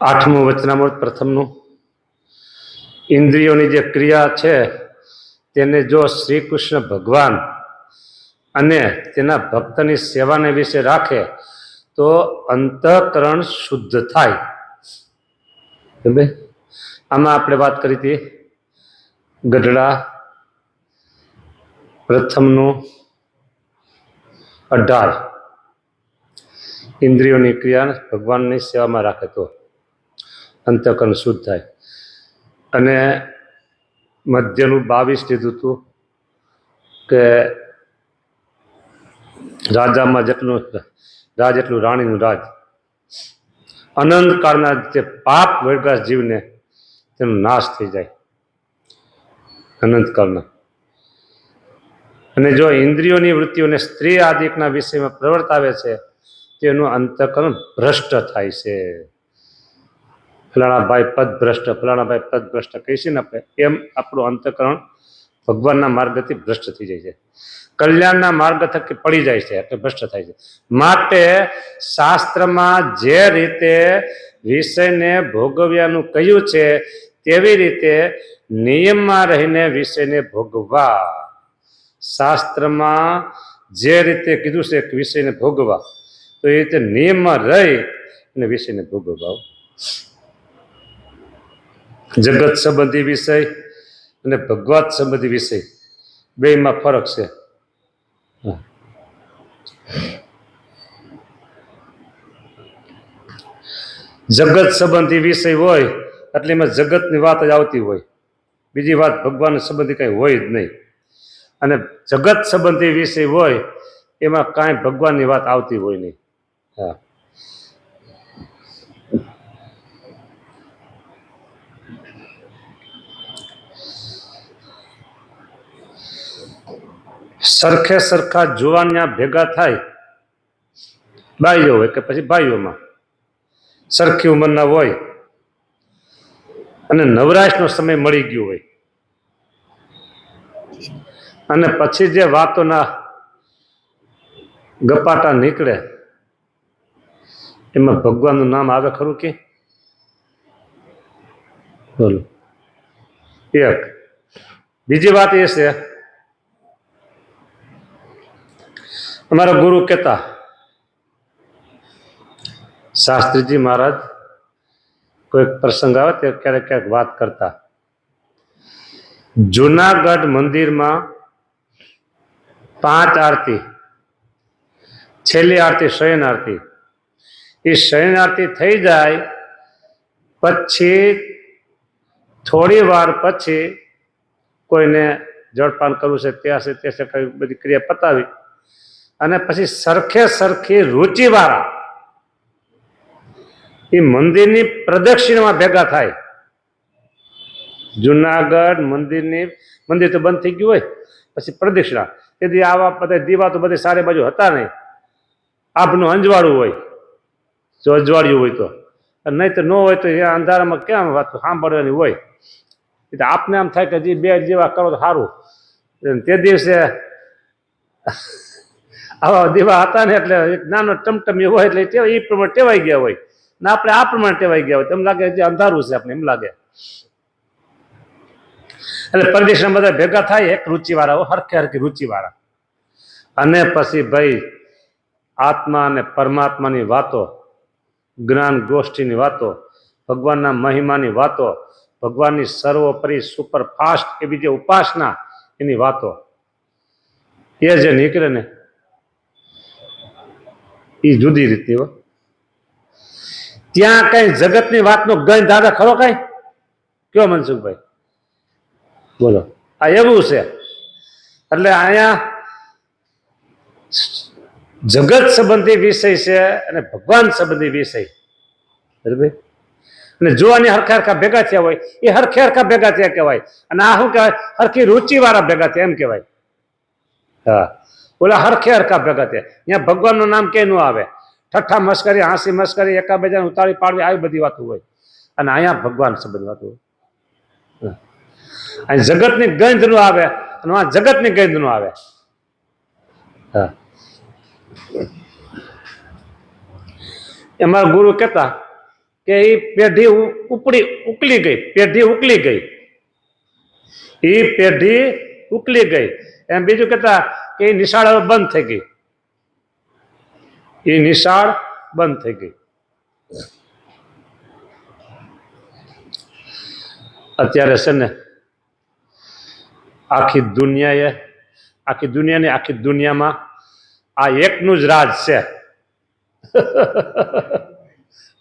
આઠમું વચનામૃત પ્રથમનું ઇન્દ્રિયોની જે ક્રિયા છે તેને જો શ્રી કૃષ્ણ ભગવાન અને તેના ભક્તની સેવાને વિશે રાખે તો અંતઃકરણ શુદ્ધ થાય. આમાં આપણે વાત કરી હતી ગઢડા પ્રથમનું 18 ઇન્દ્રિયોની ક્રિયા ભગવાનની સેવામાં રાખે તો અંતઃકરણ શુદ્ધ થાય. અને મધ્યનું 22 લીધું હતું કે રાજામાં જેટલું રાજ એટલું રાણીનું રાજ. અનંત કાળના જે પાપ વળગ્યા જીવને તેનો નાશ થઈ જાય અનંત કાળના. અને જો ઇન્દ્રિયોની વૃત્તિઓને સ્ત્રી આદિકના વિષયમાં પ્રવર્તાવે છે તેનું અંતઃકરણ ભ્રષ્ટ થાય છે. ફલાણા ભાઈ પદ ભ્રષ્ટ, ફલાણા ભાઈ પદ ભ્રષ્ટ કહીશું ને આપણે, એમ આપણું અંતઃકરણ ભગવાનના માર્ગથી ભ્રષ્ટ થઈ જાય છે, કલ્યાણના માર્ગ થકી પડી જાય છે, એટલે ભ્રષ્ટ થાય છે. માટે શાસ્ત્રમાં જે રીતે વિષયને ભોગવ્યાનું કહ્યું છે તેવી રીતે નિયમમાં રહીને વિષયને ભોગવા. શાસ્ત્રમાં જે રીતે કીધું છે કે વિષયને ભોગવા, તો એ રીતે નિયમમાં રહી અને વિષયને ભોગવવા. જગત સંબંધી વિષય અને ભગવત સંબંધી વિષય બેમાં ફરક છે. જગત સંબંધી વિષય હોય એટલે એમાં જગતની વાત જ આવતી હોય, બીજી વાત ભગવાન સંબંધી કઈ હોય જ નહીં. અને જગત સંબંધી વિષય હોય એમાં કાંઈ ભગવાનની વાત આવતી હોય નહીં. હા, સરખે સરખા જુવાનિયા ભેગા થાય, બાઈઓ હોય કે પછી ભાઈઓમાં સરખી ઉંમરના હોય અને નવરાશનો સમય મળી ગયો હોય અને પછી જે વાતોના ગપાટા નીકળે એમાં ભગવાનનું નામ આવે ખરું કે? બોલો. એક બીજી વાત એ છે, અમારા ગુરુ કહેતા, શાસ્ત્રીજી મહારાજ કોઈ પ્રસંગ આવે તે ક્યારેક ક્યારેક વાત કરતા, જુનાગઢ મંદિરમાં 5 આરતી, છેલ્લી આરતી શયન આરતી, એ શયન આરતી થઈ જાય પછી થોડી વાર પછી કોઈને જળપાન કરવું છે તે હશે તે છે કઈ બધી ક્રિયા પતાવી અને પછી સરખે સરખી રુચિવાળા એ મંદિરની પ્રદક્ષિણામાં ભેગા થાય. જુનાગઢ મંદિર તો બંધ થઈ ગયું હોય પછી પ્રદક્ષિણા, તેથી આવા બધા દીવા તો બધી સારી બાજુ હતા નહીં, આપનું અંજવાળું હોય જો અજવાળ્યું હોય તો, નહીં તો ન હોય તો એ અંધારામાં કેમ વાત સાંભળવાની હોય. એટલે આપને આમ થાય કે જે 2 જેવા કરો તો સારું. તે દિવસે આવા દીવા હતા ને એટલે એક નાનો ટમટમી હોય એટલે એ પ્રમાણે ટેવાઈ ગયા હોય ને આપણે આ પ્રમાણે ટેવાઈ ગયા હોય, તેમ લાગે જે અંધારું છે આપણે એમ લાગે. એટલે પ્રદક્ષિણા બધા ભેગા થાય એક રુચિવાળા, હરખે હરખી રુચિવાળા. અને પછી ભાઈ આત્મા અને પરમાત્માની વાતો, જ્ઞાન ગોષ્ઠીની વાતો, ભગવાનના મહિમાની વાતો, ભગવાનની સર્વોપરી સુપરફાસ્ટ એવી જે ઉપાસના એની વાતો એ જે નીકળે ને એ જુદી રીતની હોય. ત્યાં કઈ જગતની વાતનો ગંધ આવે ખરો કઈ? કયો મનસુખભાઈ? બોલો. આ એવું છે. એટલે અહીંયા જગત સંબંધી વિષય છે અને ભગવાન સંબંધી વિષય, બરાબર. અને જોવાની હરખા હરખા ભેગા થયા હોય એ હરખે હરખા ભેગા થયા કહેવાય. અને આ શું કહેવાય? હરખી રુચિવાળા ભેગા થયા એમ કહેવાય. હા, ઓલા હરખે હરખા ભેગા થયા. અહીંયા ભગવાનનું નામ ક્યાંય ન આવે, ઠઠ્ઠા મસ્કરી, હાંસી મસ્કરી, એકાબીજાને ઉતારી પાડવી, આવી બધી વાતો હોય. અને અહીંયા ભગવાન સંબંધ વાતો હોય. અહીં જગતની ગંધ નો આવે અને આ જગતની ગંધ નો આવે. હા, અમારા ગુરુ કહેતા કે એ પેઢી ઉકલી ગઈ, પેઢી ઉકલી ગઈ, એ પેઢી ઉકલી ગઈ. એમ બીજું કહેતા કે એ નિશાળ હવે બંધ થઈ ગઈ, એ નિશાળ બંધ થઈ ગઈ. અત્યારે છે ને આખી દુનિયામાં આ એકનું જ રાજ છે.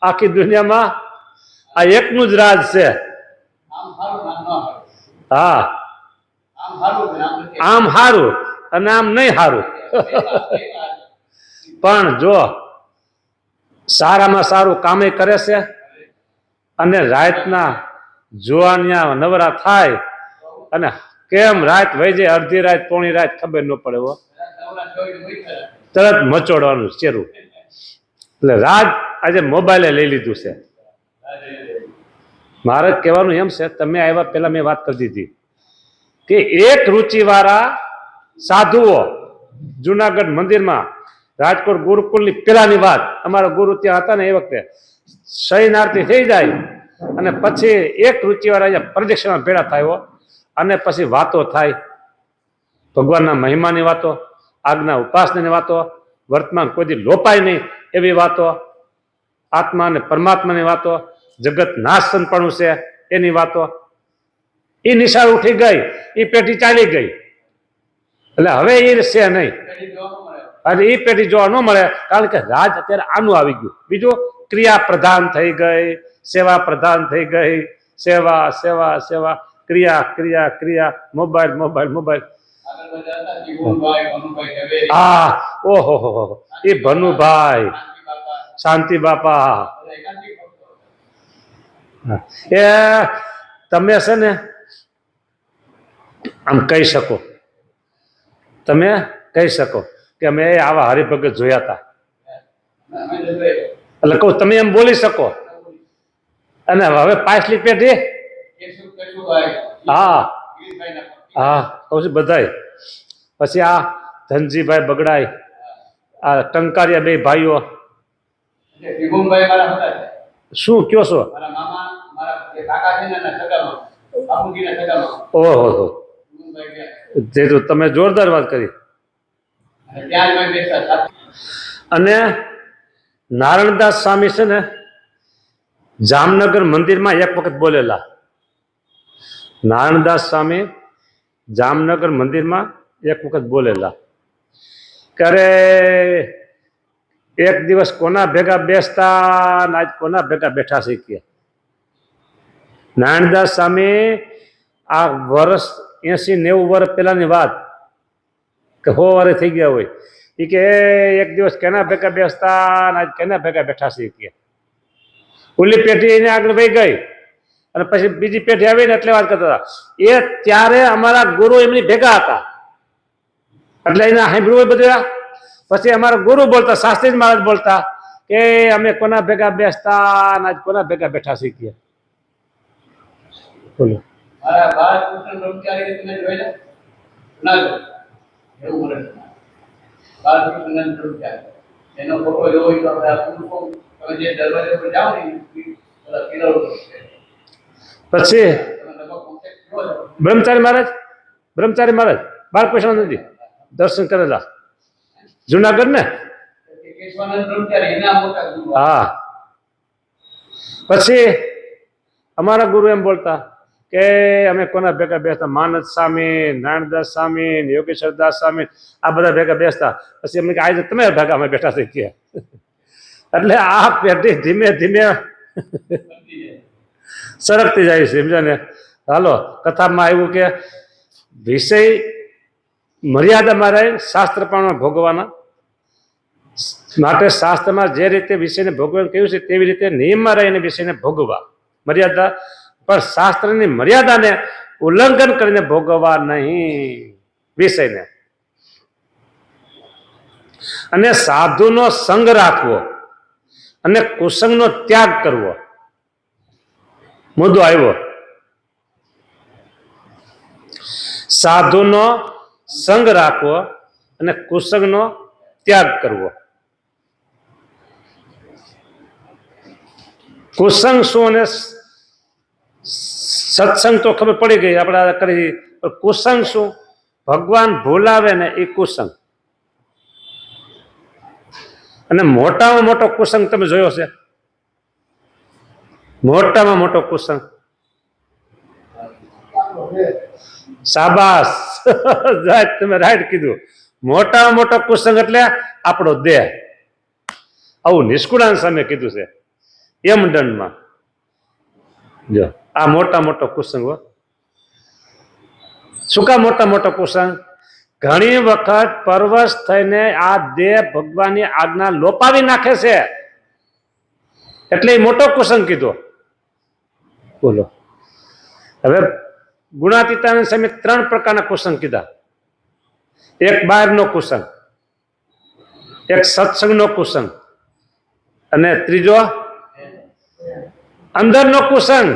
આખી દુનિયામાં આ એકનું જ રાજ છે. હા, આમ હારું અને આમ નહીં હારું. પણ જો સારામાં સારું કામે કરે છે અને રાતના જોવાનિયા નવરા થાય અને કેમ રાત વહી જાય, અડધી રાત પોણી રાત ખબર ન પડે, તરત મચોડવાનું ચેરું. એટલે રાજ આજે મોબાઈલે લઈ લીધું છે. મારે કહેવાનું એમ છે, તમે આવ્યા પહેલા મેં વાત કરી દીધી કે એક રુચિવાળા સાધુઓ જુનાગઢ મંદિરમાં, રાજકોટ ગુરુકુળની પેલાની વાત, અમારા ગુરુ ત્યાં હતા ને એ વખતે શયન આરતી થઈ જાય અને પછી એક રુચિવાળા અહીંયા પ્રદક્ષિણા ભેળા થાય અને પછી વાતો થાય, ભગવાનના મહિમાની વાતો, આજ્ઞા ઉપાસનાની વાતો, વર્તમાન કોઈ લોપાય નહીં એવી વાતો, આત્મા અને પરમાત્માની વાતો, જગત નાશનપણું છે એની વાતો. એ નિશાળ ઉઠી ગઈ, એ પેઢી ચાલી ગઈ. એટલે હવે એ છે નહીં, અને એ પેઢી જોવા ન મળે, કારણ કે રાજ અત્યારે આનું આવી ગયું. બીજું ક્રિયા પ્રધાન થઈ ગઈ, સેવા પ્રધાન થઈ ગઈ, સેવા સેવા સેવા, ક્રિયા ક્રિયા ક્રિયા, મોબાઈલ મોબાઈલ મોબાઈલ. હા, ઓહો હો, એ ભનુભાઈ, શાંતિ બાપા, એ તમે છે ને આમ કહી શકો, તમે કહી શકો કે અમે આવા હરિભગત જોયા હતા, એટલે કહું તમે એમ બોલી શકો. અને હવે પાછલી પેઢી, હા હા કહું છું બધાય. પછી આ ધનજીભાઈ બગડાય, આ ટંકારિયા બે ભાઈઓ, શું કયો છો? ઓહો, જે તો તમે જોરદાર વાત કરી. અને નારાયણદાસ સ્વામી છે ને જામનગર મંદિરમાં એક વખત બોલેલા. નારાયણદાસ સ્વામી જામનગર મંદિરમાં એક વખત બોલેલા કે અરે એક દિવસ કોના ભેગા બેસતા આજ કોના ભેગા બેઠા શીખ્યા. નારાયણદાસ સ્વામી આ વર્ષ 80-90 વર્ષ પહેલાની વાત, કે 100 વર્ષ થઈ ગયા હોય, એ કે એક દિવસ કેના ભેગા બેસતા આજ કેના ભેગા બેઠા શીખ્યા. ઓલી પેઢી એને આગળ વહી ગઈ અને પછી બીજી પેઢી આવીને એટલે વાત કરતા હતા. એ ત્યારે અમારા ગુરુ એમની ભેગા હતા, એટલે એને સાંભળ્યું બધું. પછી અમારા ગુરુ બોલતા, શાસ્ત્રી મહારાજ બોલતા કે અમે કોના ભેગા બેસતા આજ કોના ભેગા બેઠા શીખ્યા. બોલો. પછી બ્રહ્મચારી મહારાજ બાળકૃષ્ણ નદી દર્શન કરેલા જુનાગઢ ને. હા, પછી અમારા ગુરુ એમ બોલતા કે અમે કોના ભેગા બેસતા, માનદ સ્વામી, નારાયણદાસ સ્વામી, યોગેશ્વરદાસ સ્વામી, આ બધા ભેગા બેસતા. પછી એમને કે આજે તમે ભેગા અમે બેઠા થઈ ગયા. એટલે આ પેઢી ધીમે ધીમે સરકતી જાય છે, સમજ્યા ને. હાલો, કથામાં આવ્યું કે વિષય મર્યાદામાં રહે, શાસ્ત્ર પણ ભોગવાના માટે શાસ્ત્રમાં જે રીતે વિષયને ભોગવાનું કહ્યું છે તેવી રીતે નિયમમાં રહીને વિષયને ભોગવા. મર્યાદા પણ શાસ્ત્રની મર્યાદાને ઉલ્લંઘન કરીને ભોગવવા નહીં વિષયને. અને સાધુનો સંગ રાખવો અને કુસંગનો ત્યાગ કરવો. મુદ્દો આવ્યો. સાધુનો સંગ રાખવો અને કુસંગનો ત્યાગ કરવો. કુસંગ શું અને સત્સંગ તો ખબર પડી ગઈ આપણે કરી. કુસંગ શું? ભગવાન ભૂલાવે ને એ કુસંગ. અને મોટામાં મોટો કુસંગ તમે જોયો છે? મોટામાં મોટો કુસંગ શાબાશ તમે રાઈટ કીધું. મોટામાં મોટો કુસંગ એટલે આપણો દેહ. આવું નિષ્કુળાન સામે કીધું છે યમદંડમાં. જો આ મોટા મોટો કુસંગ. શું કા મોટા મોટો કુસંગ? ઘણી વખત પરવશ થઈને આ દેહ ભગવાનની આજ્ઞા લોપાવી નાખે છે એટલે એ મોટો કુસંગ કીધો. બોલો હવે ગુણાતીતાનંદ સામે 3 પ્રકારના કુસંગ કીધા. એક બહારનો કુસંગ, એક સત્સંગનો કુસંગ અને ત્રીજો અંદરનો કુસંગ.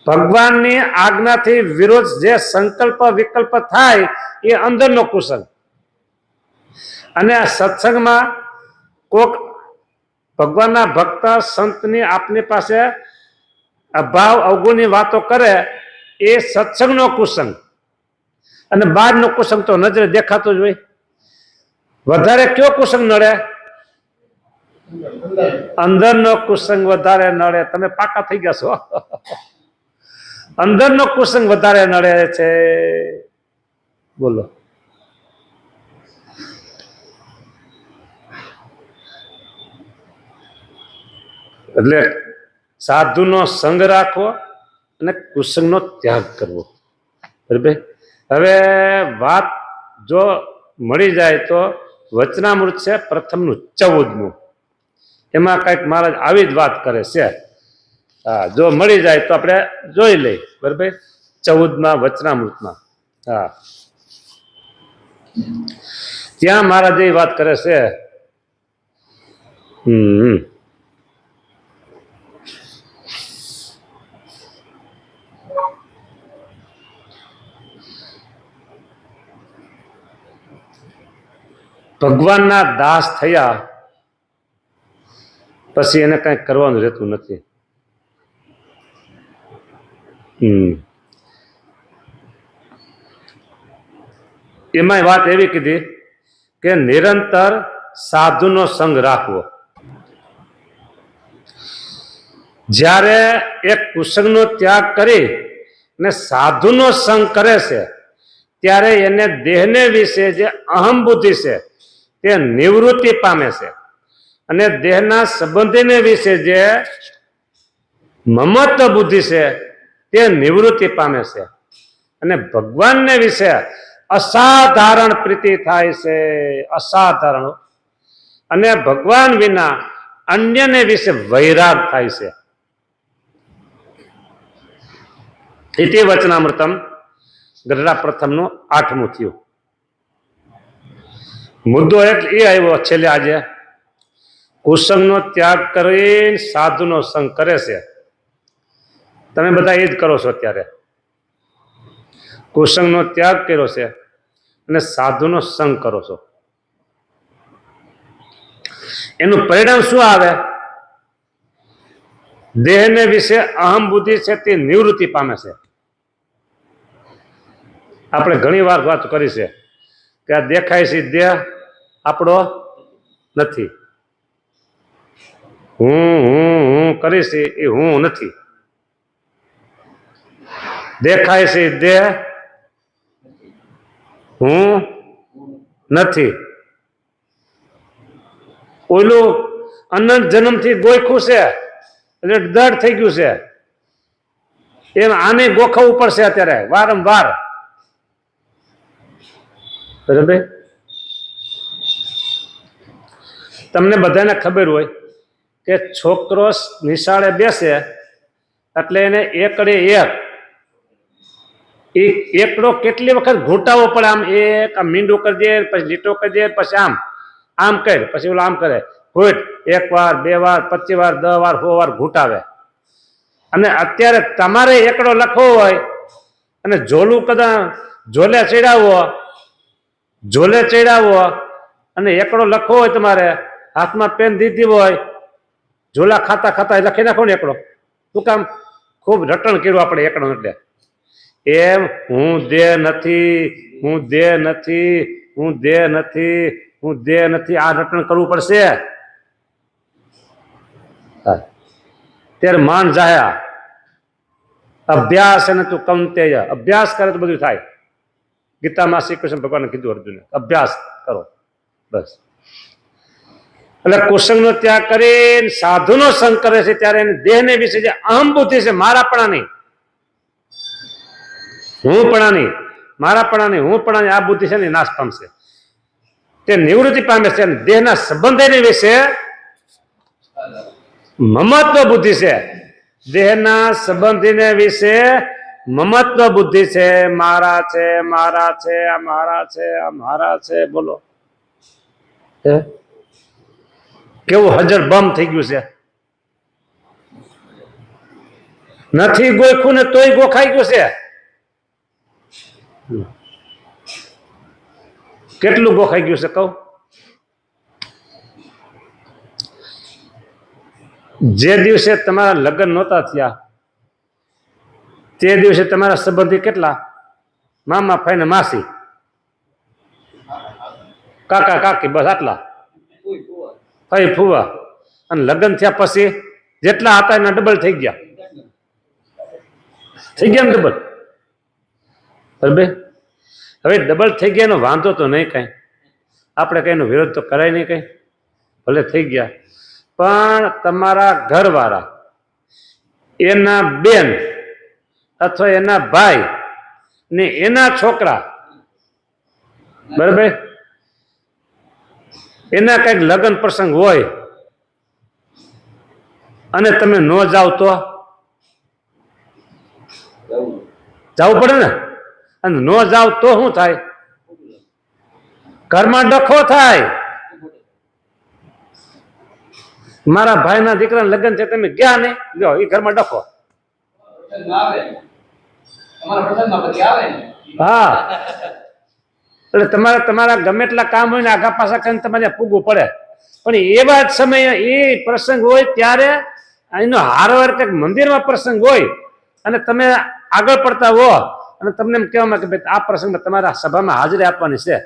ભગવાનની આજ્ઞાથી વિરોધ જે સંકલ્પ વિકલ્પ થાય એ અંદરનો કુસંગ. અને આ સત્સંગમાં કોક ભગવાનના ભક્ત સંતની આપની પાસે અભાવ અવગુણની વાતો કરે એ સત્સંગનો કુસંગ. અને બહારનો કુસંગ તો નજરે દેખાતો જ હોય. વધારે કયો કુસંગ નડે? અંદરનો કુસંગ વધારે નડે. તમે પાકા થઈ ગયા છો. અંદરનો કુસંગ વધારે નડે છે. બોલો એટલે સાધુનો સંગ રાખવો અને કુસંગનો ત્યાગ કરવો. બરાબર. હવે વાત જો મળી જાય તો વચનામૃત છે પ્રથમનું 14મું. એમાં કંઈક મહારાજ આવી જ વાત કરે છે. હા, જો મળી જાય તો આપણે જોઈ લઈ. બરાબર. 14માં વચનામૃતમાં. હા, ત્યાં મહારાજ એ વાત કરે છે. ભગવાનના દાસ થયા પછી એને કંઈ કરવાનું રહેતું નથી. એમાં વાત એવી કીધી કે નિરંતર સાધુનો સંગ રાખવો. જ્યારે એક કુસંગનો ત્યાગ કરી અને સાધુનો સંગ કરે છે ત્યારે એને દેહને વિશે જે અહમ બુદ્ધિ છે તે નિવૃત્તિ પામે છે. અને દેહના સંબંધીને વિશે જે મમત્વ બુદ્ધિ છે તે નિવૃત્તિ પામે છે. અને ભગવાનને વિશે અસાધારણ પ્રીતિ થાય છે. અસાધારણ. અને ભગવાન વિના અન્યને વિશે વૈરાગ થાય છે. ઇતિ વચનામૃતમ ગઢડા પ્રથમનું 8મું થયું. મુદ્દો એટલે એ આવ્યો છેલ્લે આજે. કુસંગનો ત્યાગ કરીને સાધુનો સંગ કરે છે. તમે બધા એ જ કરો છો અત્યારે. કુસંગનો ત્યાગ કર્યો છે અને સાધુનો સંગ કરો છો. એનું પરિણામ શું આવે? દેહને વિશે અહમ બુદ્ધિ છે તે નિવૃત્તિ પામે છે. આપણે ઘણી વાર વાત કરી છે કે આ દેખાય છે દેહ આપણો નથી. હું કરીશ એ હું નથી. દેખાય છે દેહ હું નથી. ઓલું અનંત જન્મથી ગોખું છે એટલે દઢ થઈ ગયું છે. એમ આને ગોખવવું પડશે અત્યારે વારંવાર. બરાબર. તમને બધાને ખબર હોય કે છોકરો નિશાળે બેસે એટલે એને એકડે એકડો કેટલી વખત ઘૂંટાવો પડે. આમ એક આમ મીંડું કરી દે, પછી લીટો કરી દે, પછી આમ કરે, પછી ઓલો આમ કરે. ઘૂંટ 1 વાર 2 વાર 25 વાર 10 વાર 100 વાર ઘૂંટાવે. અને અત્યારે તમારે એકડો લખવો હોય અને ઝોલું કદાચ ઝોલે ચડાવો અને એકડો લખવો હોય, તમારે હાથમાં પેન દીધી હોય ઝોલા ખાતા ખાતા લખી નાખો ને એકડો. શું કામ? ખૂબ રટણ કર્યું આપણે એકડો એટલે. એમ હું દેહ નથી, હું દેહ નથી, હું દેહ નથી, હું દેહ નથી, આ રટણ કરવું પડશે. ત્યારે માન જાયા અભ્યાસ અને તું કૌંતેય, અભ્યાસ કરે તો બધું થાય. ગીતામાં શ્રી કૃષ્ણ ભગવાને કીધું અર્જુને અભ્યાસ કરો બસ. એટલે કુસંગનો ત્યાગ કરી સાધુનો સંગ કરે છે ત્યારે એને દેહને વિશે જે અહમ બુદ્ધિ છે, મારાપણાની, હુંપણાની, મારાપણાની, હુંપણાની આ બુદ્ધિ છે ને નાશ પામશે, તે નિવૃત્તિ પામે છે. અને દેહના સંબંધને વિશે મમત્વ બુદ્ધિ છે, દેહના સંબંધીને વિશે મમત્વ બુદ્ધિ છે. મારા છે, મારા છે, આ મારા છે, આ મારા છે. બોલો કેવું હજર બમ થઈ ગયું છે. નથી ગોખું ને તોય ગોખાઈ ગયું છે. કેટલું ગોખાઈ ગયું છે કહું? જે દિવસે તમારા લગ્ન નહોતા થયા તે દિવસે તમારા સંબંધી કેટલા? મામા, ફાઈને, માસી, કાકા, કાકી, બસ આટલા. ફઈ, ફુવા. અને લગ્ન થયા પછી જેટલા હતા એના ડબલ થઈ ગયા. થઈ ગયા ને ડબલ. બરાબર. હવે ડબલ થઈ ગયા એનો વાંધો તો નહીં કઈ, આપણે કઈ એનો વિરોધ તો કરાય નહીં કઈ, ભલે થઈ ગયા. પણ તમારા ઘરવાળા, એના બેન અથવા એના ભાઈ ને એના છોકરા, બરાબર, એના કઈક લગ્ન પ્રસંગ હોય અને તમે ન જાઓ તો જવું પડે ને. અને ન જાવ તો શું થાય? ઘરમાં ડખો થાય. મારા ભાઈના દીકરાના લગ્ન છે, તમે ગયા નહીં, જો એ ઘરમાં ડખો. હા, એટલે તમારા ગમે એટલા કામ હોય ને આગા પાછા કરીને તમારે પૂગવું પડે. પણ એવા જ સમયે એ પ્રસંગ હોય ત્યારે એનો હારવાર કંઈક મંદિરમાં પ્રસંગ હોય અને તમે આગળ પડતા હો અને તમને એમ કહેવામાં કે ભાઈ આ પ્રસંગમાં તમારા સભામાં હાજરી આપવાની છે,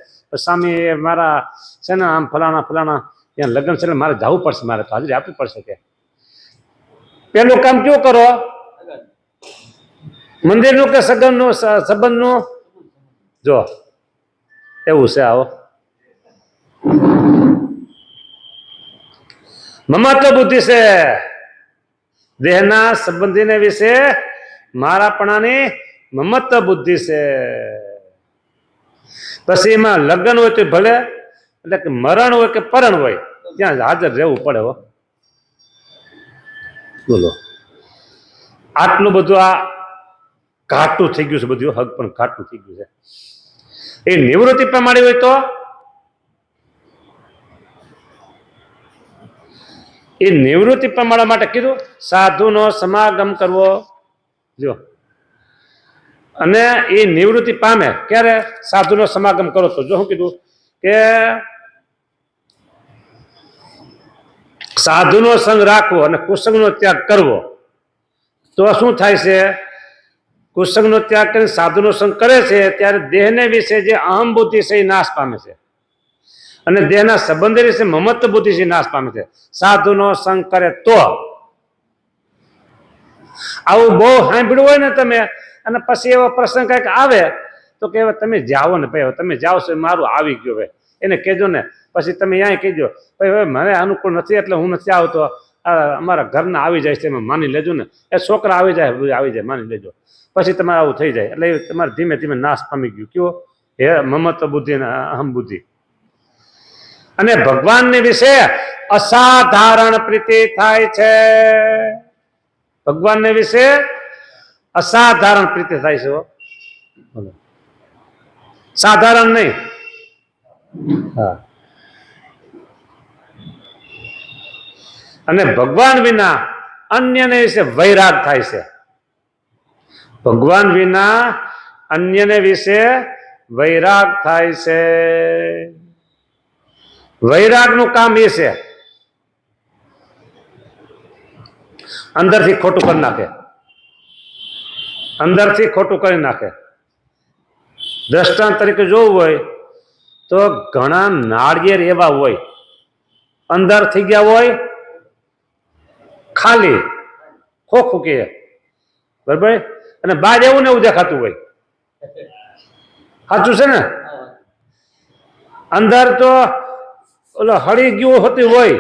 સ્વામી મારા છે ને આમ ફલાણા ફલાણા ત્યાં લગ્ન છે એટલે મારે જવું પડશે, મારે તો હાજરી આપવી પડશે. કે પેલું કામ કેવું કરો? મંદિરનું કે સગનનું સંબંધનું? જો એવું છે. આવો મમત્વ બુદ્ધિ છે, દેહના સંબંધીને વિશે મારાપણાની મમત્વ બુદ્ધિ છે. પછી એમાં લગ્ન હોય તો ભલે, એટલે કે મરણ હોય કે પરણ હોય ત્યાં હાજર રહેવું પડે. હો બોલો, આટલું બધું આ ઘાટું થઈ ગયું છે, બધું હક પણ ઘાટું થઈ ગયું છે. એ નિવૃત્તિ પ્રમાણે હોય તો એ નિવૃત્તિ પ્રમાણે માટે કીધું સાધુનો સમાગમ કરવો. જો અને એ નિવૃત્તિ પામે ક્યારે? સાધુનો સમાગમ કરો તો. જો શું કીધું કે સાધુનો સંગ રાખવો અને કુસંગનો ત્યાગ કરવો. તો શું થાય છે? કુસંગનો ત્યાગ કરીને સાધુનો સંગ કરે છે ત્યારે દેહને વિશે જે અહમ બુદ્ધિ છે એ નાશ પામે છે અને દેહના સંબંધ વિશે મમત્વ બુદ્ધિ છે નાશ પામે છે. સાધુનો સંગ કરે તો. આવું બહુ સાંભળ્યું હોય ને તમે, અને પછી એવો પ્રસંગ કંઈક આવે તો કે તમે જાઓ ને ભાઈ, તમે જાઓ છો મારું આવી ગયું, ભાઈ એને કહેજો ને. પછી તમે અહીંયા કહેજો ભાઈ હવે મને અનુકૂળ નથી એટલે હું નથી આવતો, અમારા ઘરના આવી જાય છે, એમાં માની લેજો ને. એ છોકરા આવી જાય માની લેજો. પછી તમારે આવું થઈ જાય એટલે તમારે ધીમે ધીમે નાશ પામી ગયું. કયો? હે મમત્વ બુદ્ધિ અને અહમ બુદ્ધિ. અને ભગવાનને વિશે અસાધારણ પ્રીતિ થાય છે. ભગવાનને વિશે અસાધારણ પ્રીતિ થાય છે. સાધારણ નહીં. હા. અને ભગવાન વિના અન્યને વિશે વૈરાગ થાય છે. ભગવાન વિના અન્યને વિશે વૈરાગ થાય છે. વૈરાગનું કામ એ છે અંદરથી ખોટું કરી નાખે, અંદરથી ખોટું કરી નાખે. દ્રષ્ટાંત તરીકે જોવું હોય તો ઘણા નાળિયેર એવા હોય અંદર થઈ ગયા હોય ખાલી ખોખું કે બરાબર, અને બહાર એવું ને એવું દેખાતું હોય. સાચું છે ને? અંદર તો ઓલો હળી ગયું હોતું હોય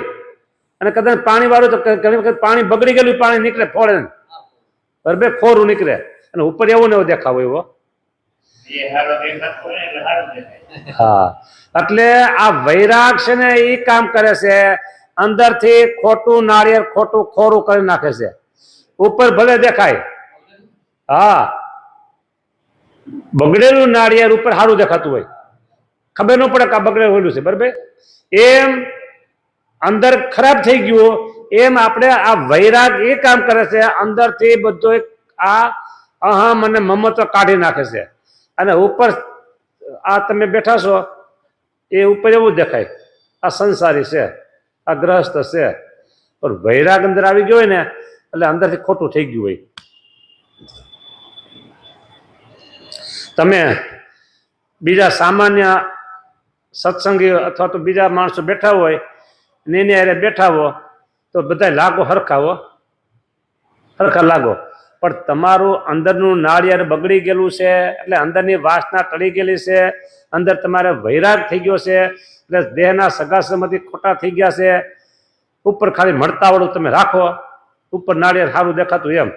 અને કદાચ પાણી વાળું તો ઘણી વખત પાણી બગડી ગયેલું પાણી નીકળે ફોડે બરાબર, ખોરું નીકળે અને ઉપર એવું ને એવું દેખાવ હોય. હા, એટલે આ વૈરાગ છે ને એ કામ કરે છે, અંદરથી ખોટું નાળિયેર ખોટું ખોરું કરી નાખે છે. ઉપર ભલે દેખાય, હા, બગડેલું નાળિયેર ઉપર સારું દેખાતું હોય, ખબર ન પડે કે આ બગડેલું છે બરાબર. એમ અંદર ખરાબ થઈ ગયું, એમ આપણે આ વૈરાગ એ કામ કરે છે, અંદરથી બધું આ અહમ અને મમત્વ કાઢી નાખે છે. અને ઉપર આ તમે બેઠા છો એ ઉપર એવું દેખાય આ સંસારી છે, આ ગ્રહસ્થ છે, પણ વૈરાગ અંદર આવી ગયો હોય ને એટલે અંદરથી ખોટું થઈ ગયું હોય. તમે બીજા સામાન્ય સત્સંગી અથવા તો બીજા માણસો બેઠા હોય ને એની હારે બેઠા હો તો બધા લાગો હરખા લાગો, પણ તમારું અંદરનું નાળિયેર બગડી ગયેલું છે, એટલે અંદરની વાસના ટળી ગયેલી છે, અંદર તમારે વૈરાગ થઈ ગયો છે, એટલે દેહના સગાસમાંથી ખોટા થઈ ગયા છે. ઉપર ખાલી મળતાવાળું તમે રાખો, ઉપર નાળિયેર સારું દેખાતું એમ.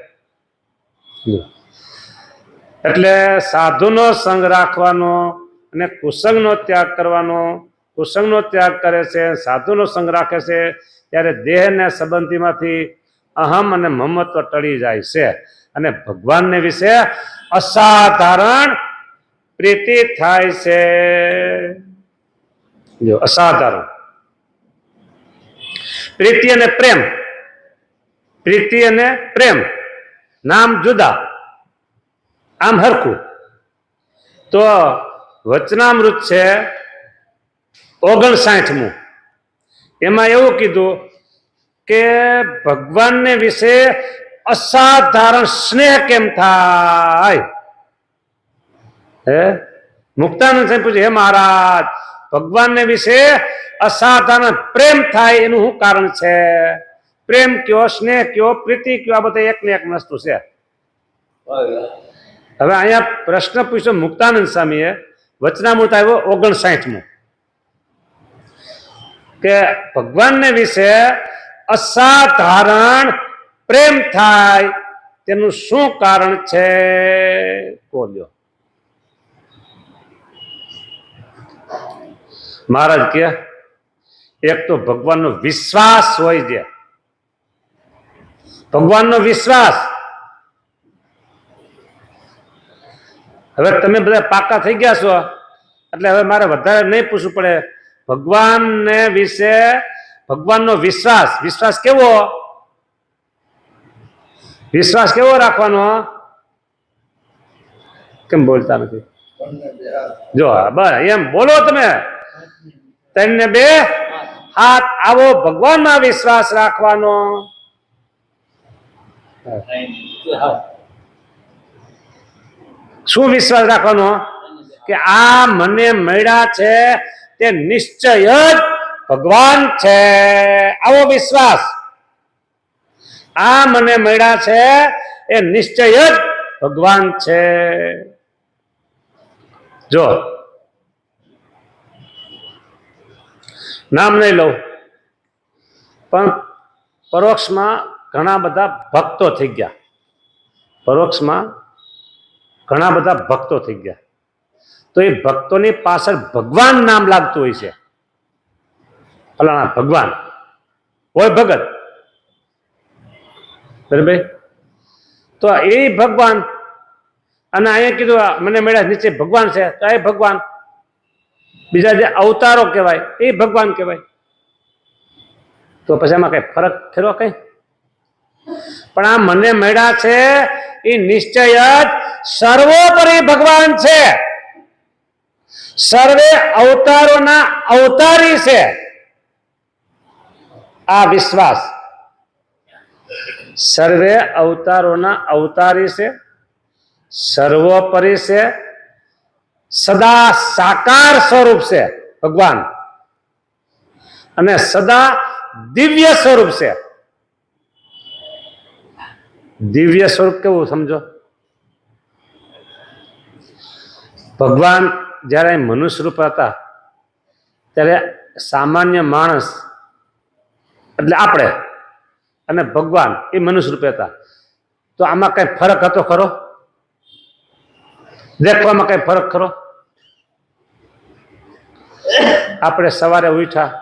એટલે સાધુનો સંગ રાખવાનો અને કુસંગનો ત્યાગ કરવાનો. કુસંગનો ત્યાગ કરે છે, સાધુનો સંગ રાખે છે, ત્યારે દેહને સંબંધીમાંથી અહમ અને મમત્વ ટળી જાય છે અને ભગવાનને વિશે અસાધારણ પ્રીતિ થાય છે. જો અસાધારણ પ્રીતિ અને પ્રેમ, પ્રીતિ અને પ્રેમ નામ જુદા, આમ હરખું. તો વચનામૃત છે 59મું, એમાં એવું કીધું કે ભગવાનને વિશે અસાધારણ સ્નેહ કેમ થાય. હે મુક્તાનંદ સાહેબ પૂછે, હે મહારાજ ભગવાનને વિશે અસાધારણ પ્રેમ થાય એનું શું કારણ છે? પ્રેમ કયો, સ્નેહ કયો, પ્રીતિ કયો, આ બધા એક ને એક વસ્તુ છે. હવે અહીંયા પ્રશ્ન પૂછ્યો મુક્તાનંદ સ્વામીએ, વચનામૃત આવ્યો 59મું, કે ભગવાનને વિશે અસાધારણ પ્રેમ થાય તેનું શું કારણ છે? બોલ્યો. મહારાજ કે એક તો ભગવાનનો વિશ્વાસ હોય છે, ભગવાનનો વિશ્વાસ. હવે તમે બધા પાકા થઈ ગયા છો એટલે હવે મારે વધારે નહીં પૂછવું પડે. ભગવાનને વિશે ભગવાનનો વિશ્વાસ, વિશ્વાસ કેવો, વિશ્વાસ કેવો રાખવાનો? કેમ બોલતા નથી? જો બસ એમ બોલો તમે, તને બે હાથ આવો ભગવાનમાં વિશ્વાસ રાખવાનો. શું વિશ્વાસ રાખવાનો? કે આ મને મળ્યા છે તે નિશ્ચય જ ભગવાન છે, આવો વિશ્વાસ. આ મને મળ્યા છે એ નિશ્ચય જ ભગવાન છે. જો નામ નહીં લઉં, પણ પરોક્ષમાં ઘણા બધા ભક્તો થઈ ગયા, પરોક્ષમાં ઘણા બધા ભક્તો થઈ ગયા. તો એ ભક્તોની પાછળ ભગવાન નામ લાગતું હોય છે, ફલાણા ભગવાન હોય ભગત, બરાબર. તો એ ભગવાન, અને અહીંયા કીધું મને મળ્યા નીચે ભગવાન છે, તો એ ભગવાન. બીજા જે અવતારો કહેવાય એ ભગવાન કહેવાય. તો પછી એમાં કઈ ફરક ખરો કઈ? પણ આ મને મળ્યા છે એ નિશ્ચય જ સર્વોપરી ભગવાન છે, સર્વે અવતારોના અવતારી છે. આ વિશ્વાસ સર્વે અવતારોના અવતારી છે, સર્વોપરી છે, સદા સાકાર સ્વરૂપ છે ભગવાન, અને સદા દિવ્ય સ્વરૂપ છે. દિવ્ય સ્વરૂપ કેવું સમજો? ભગવાન જ્યારે મનુષ્ય રૂપ હતા ત્યારે સામાન્ય માણસ એટલે આપણે અને ભગવાન એ મનુષ્ય રૂપે હતા. તો આમાં કઈ ફરક હતો ખરો? દેખવામાં કઈ ફરક ખરો? આપણે સવારે ઉઠ્યા,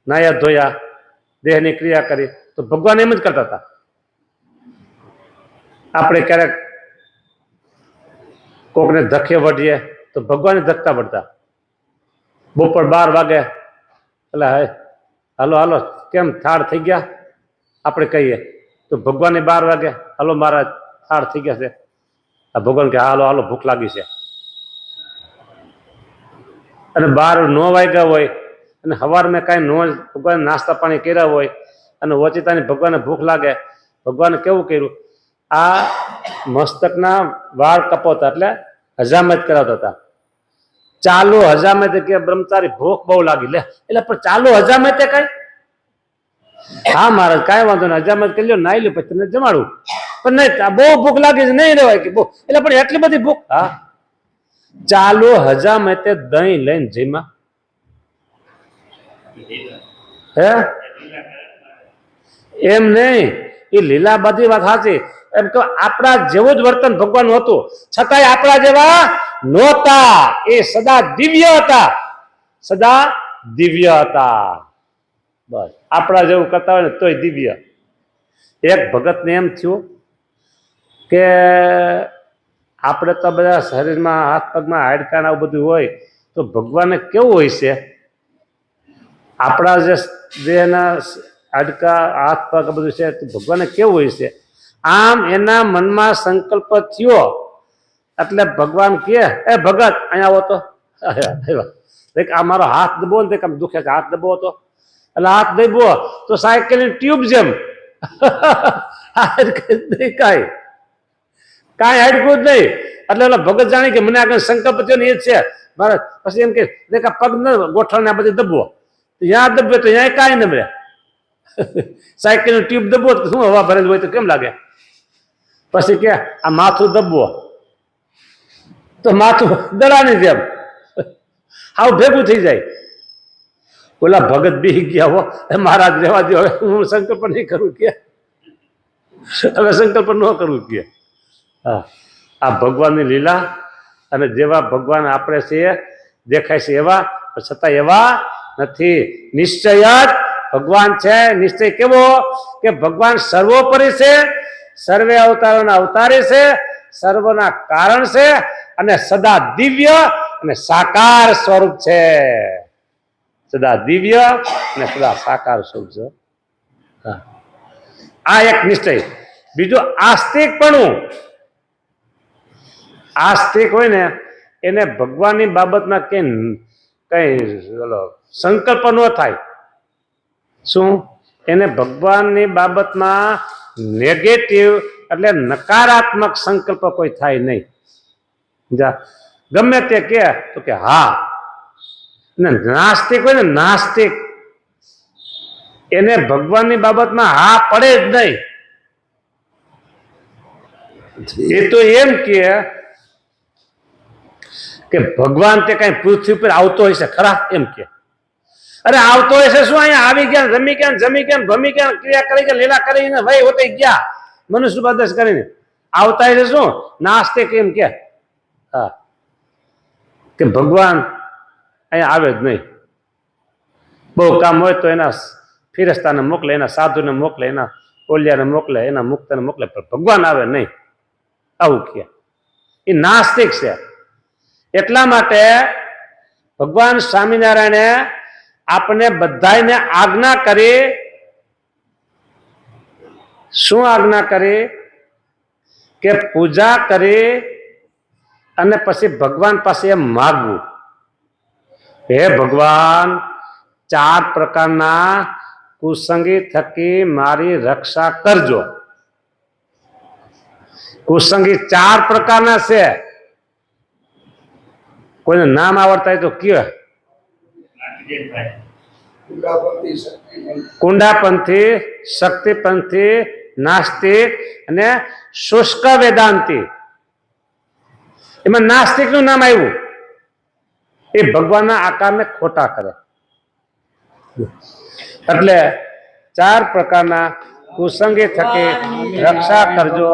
નાયા ધોયા, દેહની ક્રિયા કરી, તો ભગવાન એમ જ કરતા હતા. આપણે ક્યારેક કોકને ધકે વઢીએ તો ભગવાન ધકતા વળતા. બપોર 12 વાગે એટલે હાલો હાલો કેમ થાળ થઈ ગયા આપણે કહીએ તો ભગવાન 12 વાગે હાલો મહારાજ થાળ થઈ ગયા છે. આ ભગવાન કે હાલો હાલો ભૂખ લાગી છે. અને 12 વાગ્યા હોય અને સવારમાં કાંઈ નો ભગવાન નાસ્તા પાણી કર્યા હોય અને ઓચિતાની ભગવાનને ભૂખ લાગે, ભગવાને કેવું કર્યું? આ મસ્તકના વાળ કપાવતા એટલે હજામત કરાવતા હતા. ચાલુ હજામતે કે બ્રહ્મચારી ભૂખ બહુ લાગી લે એટલે પણ ચાલુ હજામતે કઈ? હા મહારાજ કાંઈ વાંધો નહીં, હજામત કરી લ્યો, નાઈ લ્યો, પછી તમને જમાડું. પણ નહીં, બહુ ભૂખ લાગી છે, નહીં રહેવાય કે બહુ, એટલે પણ એટલી બધી ભૂખ. હા ચાલુ હજામતે દહીં લઈને જીમાં હે એમ નહીં, એ લીલા બધી વાત સાચી. એમ કે આપણા જેવું જ વર્તન ભગવાન હતું છતાંય આપણા જેવા નહોતા. એ સદા દિવ્ય હતા, સદા દિવ્ય હતા. બસ આપણા જેવું કરતા હોય ને તોય દિવ્ય. એક ભગતને એમ થયું કે આપણે તો બધા શરીરમાં હાથ પગમાં હાડકાં આવું બધું હોય તો ભગવાનને કેવું હોય છે? આપણા જે દેહના હાડકા હાથ પગ બધું છે તો ભગવાનને કેવું હોય છે? આમ એના મનમાં સંકલ્પ થયો એટલે ભગવાન કે એ ભગત અહીંયા આવો તો. આ મારો હાથ દબો ને કામ દુખે છે, હાથ દબો હતો એટલે હાથ દબો તો સાયકલની ટ્યુબ જેમ કાંઈ હાડકું જ નહીં. એટલે ઓલા ભગત જાણી કે મને આગળ સંકલ્પ થયો ને એ જ છે મારે. પછી એમ કે પગ ને ગોઠણ ને બધી દબવો, ત્યાં દબે તો ત્યાં કાંઈ ન મળે. સાયકલની ટ્યુબ દબવો તો શું હવા ભરેલ હોય તો કેમ લાગે? પછી કે આ માથું દબવો તો માથું દડાની જેમ હાવ ભેગું થઈ જાય. ઓલા ભગત બી ગયા હો મહારાજ રહેવા દો, હવે હું સંકલ્પ નહીં કરું કે, હવે સંકલ્પ ન કરવું કે. હા આ ભગવાનની લીલા. અને જેવા ભગવાન આપણે છીએ દેખાય છે એવા, છતાં એવા નથી. નિશ્ચય જ ભગવાન છે. નિશ્ચય કેવો? કે ભગવાન સર્વોપરી છે, સર્વે અવતારોના અવતારી છે, સર્વના કારણ છે અને સદા દિવ્ય અને સાકાર સ્વરૂપ છે. સદા દિવ્ય અને સદા સાકાર સ્વરૂપ છે. આ એક નિશ્ચય. બીજું આસ્તિકપણું. આસ્તિક હોય ને એને ભગવાનની બાબતમાં કઈ સંકલ્પ ન થાય. શું? એને ભગવાનની બાબતમાં નેગેટિવ એટલે નકારાત્મક સંકલ્પ કોઈ થાય નહીં. ગમે તે કે તો કે હા. ને નાસ્તિક હોય ને નાસ્તિક, એને ભગવાનની બાબતમાં હા પડે જ નહીં. એ તો એમ કે ભગવાન તે કઈ પૃથ્વી પર આવતો હોય છે ખરા? એમ કે અરે આવતો હોય છે શું? અહીંયા આવી ગયા, રમી ગયા, જમી ગયા, ભમી ગયા, ક્રિયા કરી ગયા, લીલા કરીને ભાઈ હોતે ગયા, મનુષ્ય બાદશ કરીને આવતા છે શું? નાસ્તિક એમ કે હા કે ભગવાન અહીંયા આવે જ નહીં. બહુ કામ હોય તો એના ફિરસ્તાને મોકલે, એના સાધુને મોકલે, એના ઓલિયાને મોકલે, એના મુક્તને મોકલે, પણ ભગવાન આવે નહીં. આવું કે એ નાસ્તિક છે. એટલા માટે ભગવાન સ્વામિનારાયણે આપણે બધાને આજ્ઞા કરી. શું આજ્ઞા કરી? કે પૂજા કરી અને પછી ભગવાન પાસે એમ માગવું, હે ભગવાન 4 પ્રકારના કુસંગી થકી મારી રક્ષા કરજો. કુસંગી 4 પ્રકારના છે. કોઈને નામ આવડતા હોય તો કયો. કુંડાપંથી, શક્તિપંથી, નાસ્તિક અને શુષ્ક વેદાંતિ. એમાં નાસ્તિક નું નામ આવ્યું. એ ભગવાનના આકારને ખોટા કરે. એટલે 4 પ્રકારના કુસંગી થકી રક્ષા કરજો.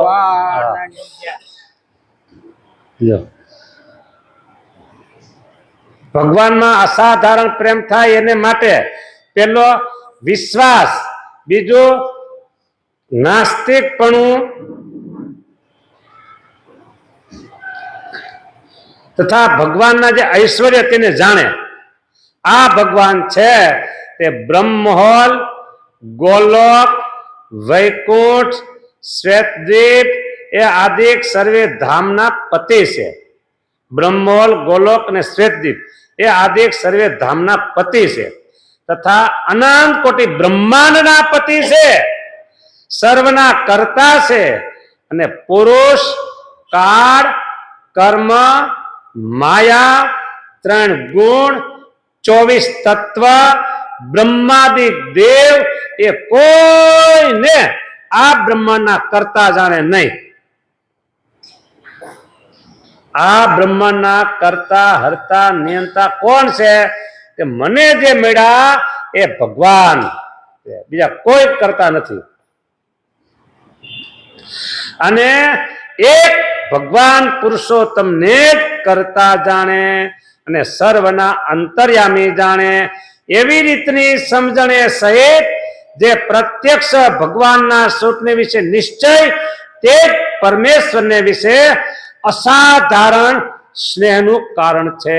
ભગવાનમાં અસાધારણ પ્રેમ થાય એને માટે પેલો વિશ્વાસ, બીજું નાસ્તિકપણું તથા ભગવાનના જે ઐશ્વર્ય તેને જાણે. આ ભગવાન છે તે બ્રહ્મહોલ, ગોલોક, વૈકુંઠ, શ્વેતદ્વીપ એ આદિક સર્વે ધામના પતિ છે. બ્રહ્મોલ, ગોલોક અને શ્વેતદ્વીપ એ આદિક સર્વે ધામના પતિ છે તથા અનંત કોટી બ્રહ્માંડના પતિ છે. સર્વના કર્તા છે અને પુરુષ, કાળ, કર્મ, માયા, 3 ગુણ, 24 તત્વ, બ્રહ્માદિક દેવ એ કોઈને આ બ્રહ્માંડના કર્તા જાણે નહીં. આ બ્રહ્માંડના કર્તા, હર્તા, નિયંતા કોણ છે? કે મને જે મળ્યા એ ભગવાન, બીજા કોઈ કરતા નથી. અને એક ભગવાન પુરુષોત્તમને જ કરતા જાણે અને સર્વના અંતર્યામી જાણે એવી રીતની સમજણે સહિત જે પ્રત્યક્ષ ભગવાનના સ્વરૂપને વિશે નિશ્ચય, તે પરમેશ્વરને વિશે અસાધારણ સ્નેહનું કારણ છે.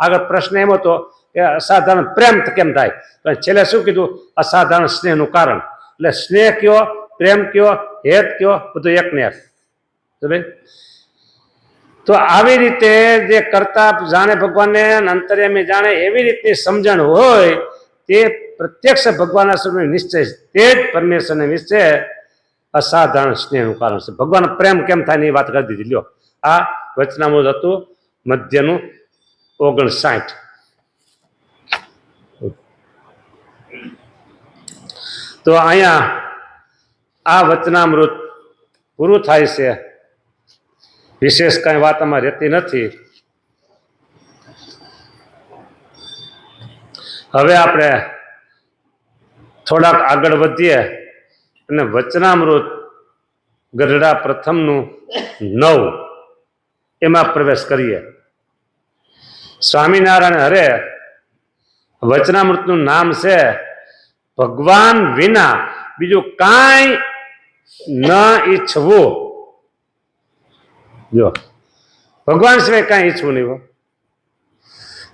આગળ પ્રશ્ન એમ હતો કે અસાધારણ પ્રેમ કેમ થાય, તો છેલ્લે શું કીધું? અસાધારણ સ્નેહનું કારણ. એટલે સ્નેહ કયો, પ્રેમ કયો, હેત કયો, બધું એક ને એક. તો આવી રીતે જે કરતા જાણે ભગવાનને, અંતર્યામી જાણે એવી રીતની સમજણ હોય તે પ્રત્યક્ષ ભગવાનના સ્વરૂપનો નિશ્ચય, તે જ પરમેશ્વરને વિશે અસાધારણ સ્નેહનું કારણ છે. ભગવાન પ્રેમ કેમ થાય ની વાત કરી દીધી. લ્યો, આ વચનામૃત હતું મધ્યનું 59. તો અહીંયા આ વચનામૃત પૂરું થાય છે. વિશેષ કઈ વાત આમાં રહેતી નથી. હવે આપણે થોડાક આગળ વધીએ અને વચનામૃત ગઢડા પ્રથમનું 9 એમાં પ્રવેશ કરીએ. સ્વામિનારાયણ હરે વચનામૃતનું નામ છે ભગવાન વિના બીજું કાંઈ ન ઈચ્છવું. જો ભગવાન સિવાય કાંઈ ઈચ્છવું નહીં.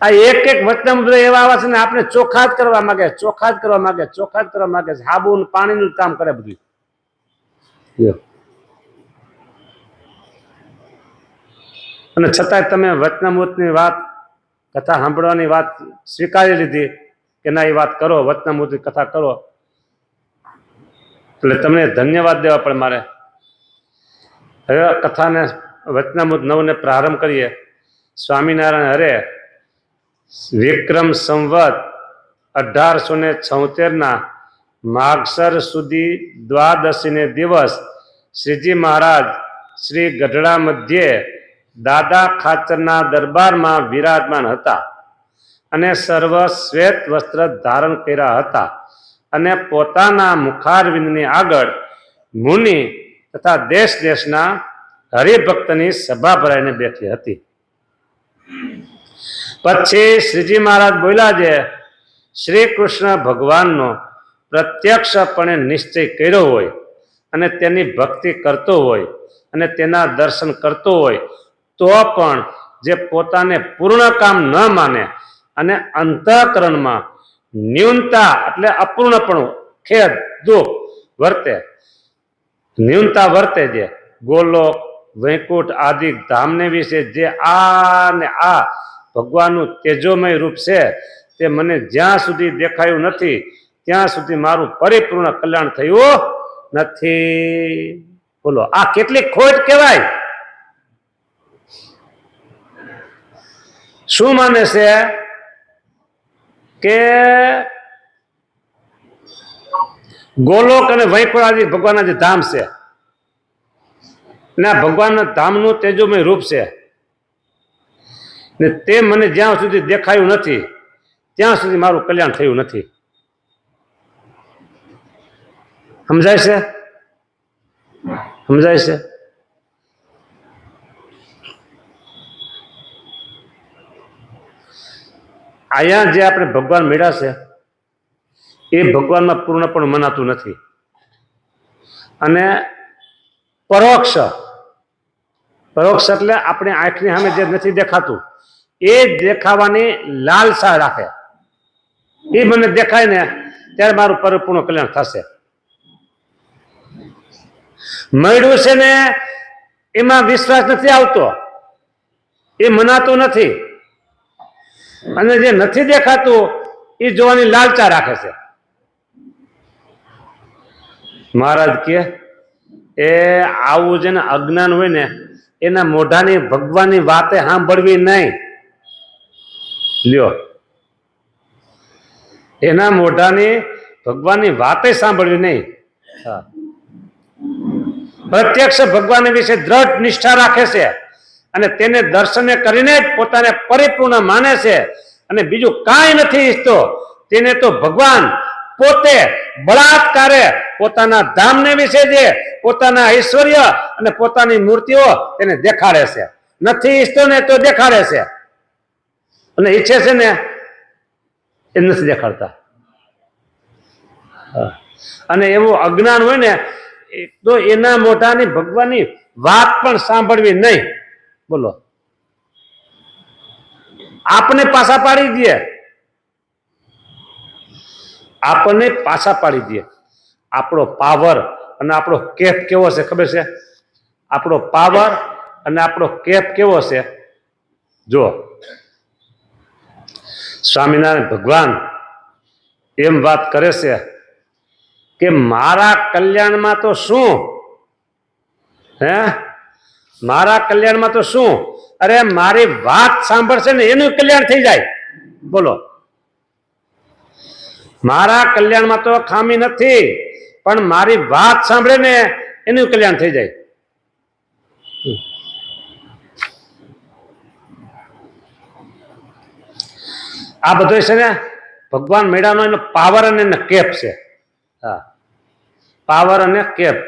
આ એક વચનામૃત એવા આવા છે ને આપણે ચોખ્ખા જ કરવા માંગે, ચોખ્ખા જ કરવા માંગે, ચોખ્ખા જ કરવા માંગે. સાબુ પાણીનું કામ કરે બધું. અને છતાંય તમે વચનામૃતની વાત, કથા સાંભળવાની વાત સ્વીકારી લીધી કે ના, એ વાત કરો, વચનામૃતની કથા કરો. એટલે તમને ધન્યવાદ દેવા પડે મારે. હવે કથાને વચનામૃત 9 ને પ્રારંભ કરીએ. સ્વામિનારાયણ હરે વિક્રમ સંવત 1876 માગસર સુધી દ્વાદશીને દિવસ શ્રીજી મહારાજ શ્રી ગઢડા મધ્યે દાદા ખાચરના દરબારમાં વિરાજમાન હતા અને સર્વ શ્વેત વસ્ત્ર ધારણ કર્યા હતા અને પોતાના મુખારવિંદની આગળ મુનિ તથા દેશ દેશના હરિભક્તની સભા ભરાઈને બેઠી હતી. પછી શ્રીજી મહારાજ બોલ્યા છે, શ્રી કૃષ્ણ ભગવાનનો પ્રત્યક્ષપણે નિશ્ચય કર્યો હોય અને તેની ભક્તિ કરતો હોય અને તેના દર્શન કરતો હોય તો પણ જે પોતાને પૂર્ણ કામ ન માને અને અંતઃકરણમાં ન્યૂનતા એટલે અપૂર્ણપણું, ખેદ, દુઃખ વર્તે, ન્યૂનતા વર્તે, જે ગોલોક, વૈકુંઠ આદિ ધામને વિશે જે આ ને આ ભગવાનનું તેજોમય રૂપ છે તે મને જ્યાં સુધી દેખાયું નથી ત્યાં સુધી મારું પરિપૂર્ણ કલ્યાણ થયું નથી. બોલો આ કેટલી ખોટ કહેવાય. શું માને છે કે ગોલોક અને વૈકુંઠ ભગવાનના જે ધામ છે ને આ ભગવાનના ધામનું તેજોમય રૂપ છે ને તે મને જ્યાં સુધી દેખાયું નથી ત્યાં સુધી મારું કલ્યાણ થયું નથી. સમજાય છે? સમજાય છે? અહીંયા જે આપણે ભગવાન મળ્યા છે એ ભગવાનમાં પૂર્ણપણે મનાતું નથી. અને પરોક્ષ પરોક્ષ એટલે આપણે આંખની સામે જે નથી દેખાતું એ દેખાવાની લાલસા રાખે. એ મને દેખાય ને ત્યારે મારું પરિપૂર્ણ કલ્યાણ થશે. મળ્યું છે ને એમાં વિશ્વાસ નથી આવતો, એ મનાતું નથી. અને જે નથી દેખાતું એ જોવાની લાલચા રાખે છે. મહારાજ કે એ આવું જેને અજ્ઞાન હોય ને એના મોઢાની ભગવાનની વાતે સાંભળવી નહીં. લ્યો, એના મોઢાની ભગવાનની વાતે સાંભળવી નહીં. પ્રત્યક્ષ ભગવાન વિશે દ્રઢ નિષ્ઠા રાખે છે અને તેને દર્શને કરીને જ પોતાને પરિપૂર્ણ માને છે અને બીજું કાંઈ નથી ઈચ્છતો. તેને તો ભગવાન પોતે બળાત્કારે પોતાના ધામને વિશે જે પોતાના ઐશ્વર્ય અને પોતાની મૂર્તિઓ તેને દેખાડે છે. નથી ઈચ્છતો ને તો દેખાડે છે અને ઈચ્છે છે ને એ નથી દેખાડતા. અને એવું અજ્ઞાન હોય ને તો એના મોઢાની ભગવાનની વાત પણ સાંભળવી નહીં. બોલો, આપને પાછા પાડી દે, આપણને પાછા પાડી દે. આપણો પાવર અને આપણો કેપ કેવો છે ખબર છે? આપણો પાવર અને આપણો કેપ કેવો છે જો. સ્વામિનારાયણ ભગવાન એમ વાત કરે છે કે મારા કલ્યાણમાં તો શું, હે, મારા કલ્યાણમાં તો શું, અરે મારી વાત સાંભળશે ને એનું કલ્યાણ થઈ જાય. બોલો, મારા કલ્યાણમાં તો ખામી નથી પણ મારી વાત સાંભળે ને એનું કલ્યાણ થઈ જાય. આ બધો છે ને ભગવાન મેળાનો એનો પાવર અને એનો કેપ છે. હા, પાવર અને કેપ.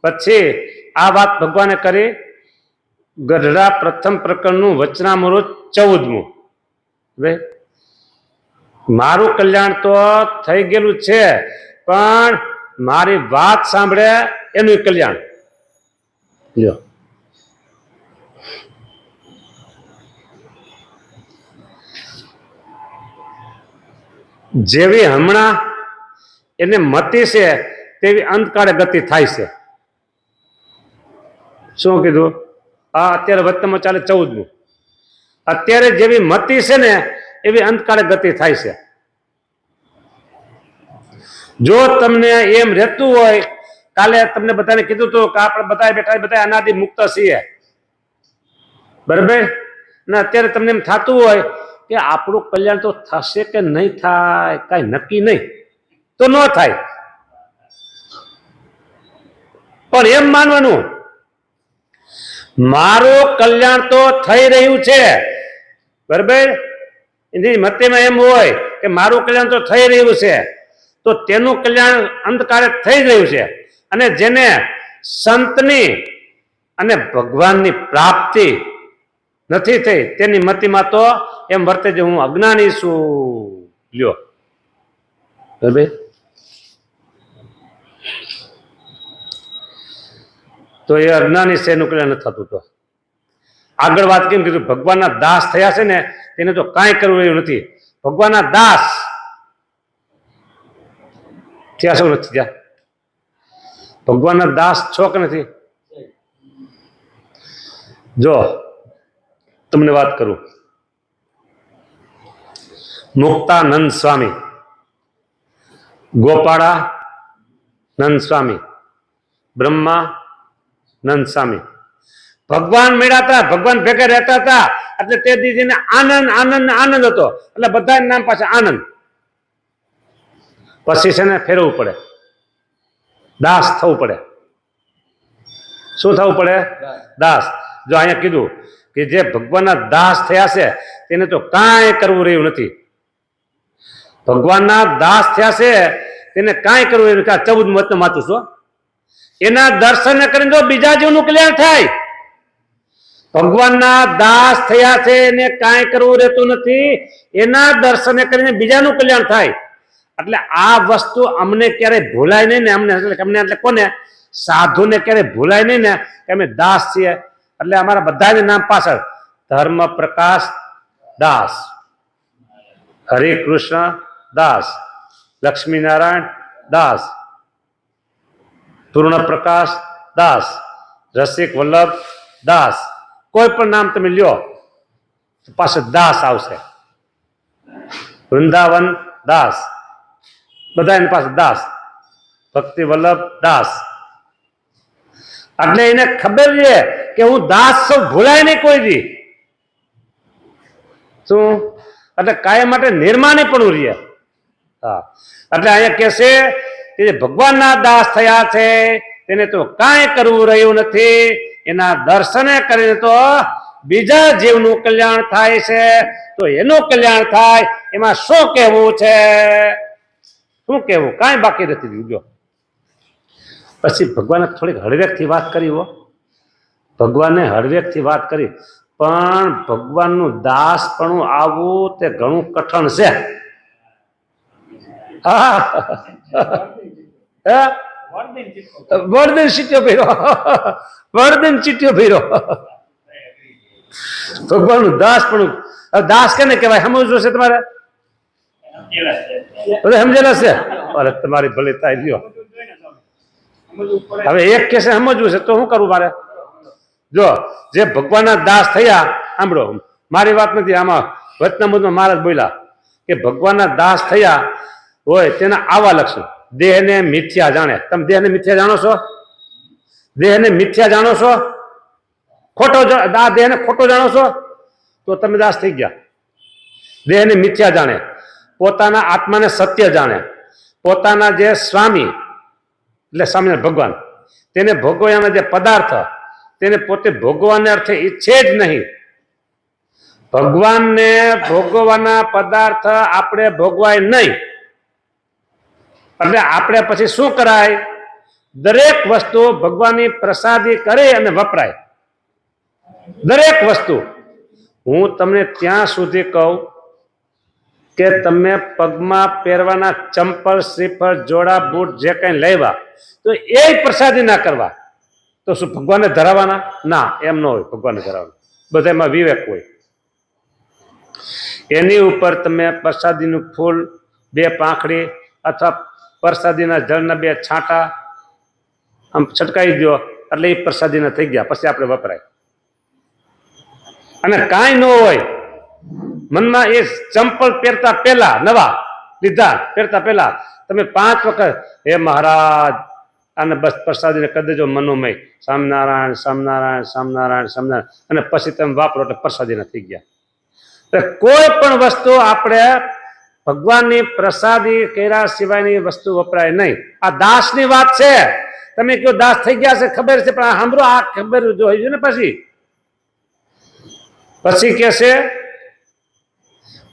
પછી આ વાત ભગવાને કરી ગઢડા પ્રથમ પ્રકરણનું વચનામૃત 14મું. હવે મારું કલ્યાણ તો થઈ ગયેલું છે પણ મારી વાત સાંભળે એનું કલ્યાણ. લ્યો, જેવી હમણાં એને મતિ છે તેવી અંતકાળે ગતિ થાય છે. શું કીધું? આ અત્યારે વચનમાં ચાલે 14મું. અત્યારે જેવી મતિ છે ને એવી અંતકાળે ગતિ થાય છે. જો તમને એમ રહેતું હોય, કાલે તમને બધાને કીધું હતું કે આપણે બધા બેઠા બધા અનાદિ મુક્ત છીએ, બરાબર ને? અત્યારે તમને એમ થતું હોય કે આપણું કલ્યાણ તો થશે કે નહીં થાય, કાંઈ નક્કી નહીં, તો ન થાય. પણ એમ માનવાનું મારું કલ્યાણ તો થઈ રહ્યું છે, બરાબર? એની મતેમાં એમ હોય કે મારું કલ્યાણ તો થઈ રહ્યું છે તો તેનું કલ્યાણ અંતકાળે થઈ રહ્યું છે. અને જેને સંતની અને ભગવાનની પ્રાપ્તિ નથી થઈ તેની મતિમાં તો એમ વર્તે છે હું અજ્ઞાની છું. લ્યો, બરાબર? તો એ અજ્ઞાની છે એનું કલ્યાણ નથી થતું. તો આગળ વાત કેમ કીધું? ભગવાનના દાસ થયા છે ને તેને તો કાંઈ કરવું એવું નથી. ભગવાનના દાસ થયા શું નથી થયા? ભગવાનના દાસ છો કે નથી? જો તમને વાત કરું, મુક્તાનંદ સ્વામી, ગોપાળા નંદ સ્વામી, બ્રહ્મા નંદ સ્વામી ભગવાન મળ્યા હતા, ભગવાન ભેગા રહેતા હતા, એટલે તે દીદીને આનંદ આનંદ આનંદ હતો, એટલે બધા નામ પાસે આનંદ. પછી છે ને ફેરવવું પડે, દાસ થવું પડે. શું થવું પડે? દાસ. જો અહીંયા કીધું કે જે ભગવાનના દાસ થયા છે તેને તો કાંઈ કરવું રહ્યું નથી. ભગવાનના દાસ થયા છે તેને કાંઈ કરવું રહ્યું નથી. 14 મત વાંચું છું. એના દર્શન કરીને જો બીજા જીવનું કલ્યાણ થાય. ભગવાનના દાસ થયા છે એને કાંઈ કરવું રહેતું નથી, એના દર્શન કરીને બીજાનું કલ્યાણ થાય. એટલે આ વસ્તુ અમને ક્યારેય ભૂલાય નહીં ને. અમને એટલે કોને? સાધુને ક્યારેય ભૂલાય નહીં ને કે અમે દાસ છીએ. એટલે અમારા બધાને નામ પાછળ ધર્મ પ્રકાશ દાસ, હરિકૃષ્ણ દાસ, લક્ષ્મીનારાયણ દાસ, પૂર્ણ પ્રકાશ દાસ, રસિક વલ્લભ દાસ. કોઈ પણ નામ તમે લ્યો પાસે દાસ આવશે. વૃંદાવન દાસ, બધા એની પાસે દાસ. ભક્તિ વલ્લભ દાસ. એટલે એને ખબર છે કે હું દાસ છું, ભૂલાય નહીં કોઈ દી. શું? એટલે કાયમ માટે નિર્માણે પણ રહીએ. હા, એટલે અહીંયા કે છે કે જે ભગવાનના દાસ થયા છે તેને તો કાંઈ કરવું રહ્યું નથી, એના દર્શને કરીને તો બીજા જીવનું કલ્યાણ થાય છે. તો એનું કલ્યાણ થાય એમાં શું કહેવું છે? શું કહેવું? કાંઈ બાકી નથી રહ્યું. પછી ભગવાને થોડીક હળવેકથી વાત કરી હો. ભગવાને હળવેકથી વાત કરી, પણ ભગવાનનું દાસપણું આવવું તે ઘણું કઠણ છે. વર્દન ચીટ્યો ભર્યો, વર્દન ચીટ્યો ભર્યો. ભગવાનનું દાસપણું. દાસ કેને કહેવાય સમજવું છે તમારે? બધા સમજેલા છે? અરે તમારી ભલે થાય લ્યો. હવે એક કેસે સમજવું છે તો શું કરવું મારે? જો જે ભગવાનના દાસ થયા, સાંભળો, મારી વાત નથી, આમાં વચનામૃતમાં મહારાજ બોલ્યા કે ભગવાનના દાસ થયા હોય તેના આવા લક્ષણ. દેહને મિથ્યા જાણે. તમે દેહને મિથ્યા જાણો છો? દેહને મિથ્યા જાણો છો? ખોટો આ દેહને ખોટો જાણો છો તો તમે દાસ થઈ ગયા. દેહને મિથ્યા જાણે, પોતાના આત્માને સત્ય જાણે, પોતાના જે સ્વામી એટલે સ્વામિનારાયણ ભગવાન તેને ભોગવવાના જે પદાર્થ તેને પોતે ભોગવાને અર્થે ઈચ્છે જ નહીં. ભગવાનને ભોગવવાના પદાર્થ આપણે ભોગવાય નહીં. એટલે આપણે પછી શું કરાય? દરેક વસ્તુ ભગવાનની પ્રસાદી કરે અને વપરાય. દરેક વસ્તુ. હું તમને ત્યાં સુધી કહું કે તમે પગમાં પહેરવાના ચંપલ, શ્રીફળ, જોડા, બૂટ જે કંઈ લેવા તો એ પ્રસાદી ના કરવા. તો શું ભગવાનને ધરાવવાના? ના, એમ ન હોય. ભગવાનને ધરાવવાના બધામાં વિવેક હોય. એની ઉપર તમે પ્રસાદીનું ફૂલ, 2 પાંખડી અથવા પ્રસાદીના જળના 2 છાંટા આમ છટકાવી દો એટલે એ પ્રસાદીના થઈ ગયા. પછી આપણે વપરાય. અને કાંઈ ન હોય મનમાં, એ ચંપલ પહેરતા પહેલા, નવા લીધા પહેરતા પહેલા તમે 5 વખત હે મહારાજ અને બસ પ્રસાદીને કરી દેજો મનોમય, સ્વામિનારાયણ સ્વામિનારાયણ સ્વામિનારાયણ સ્વામિનારાયણ, અને પછી તમે વાપરો એટલે પ્રસાદીના થઈ ગયા. કોઈ પણ વસ્તુ આપણે ભગવાનની પ્રસાદી કર્યા સિવાયની વસ્તુ વપરાય નહીં. આ દાસની વાત છે. તમે કયો દાસ થઈ ગયા છે ખબર છે, પણ સાંભળો, આ ખબર જોઈએ ને. પછી કે છે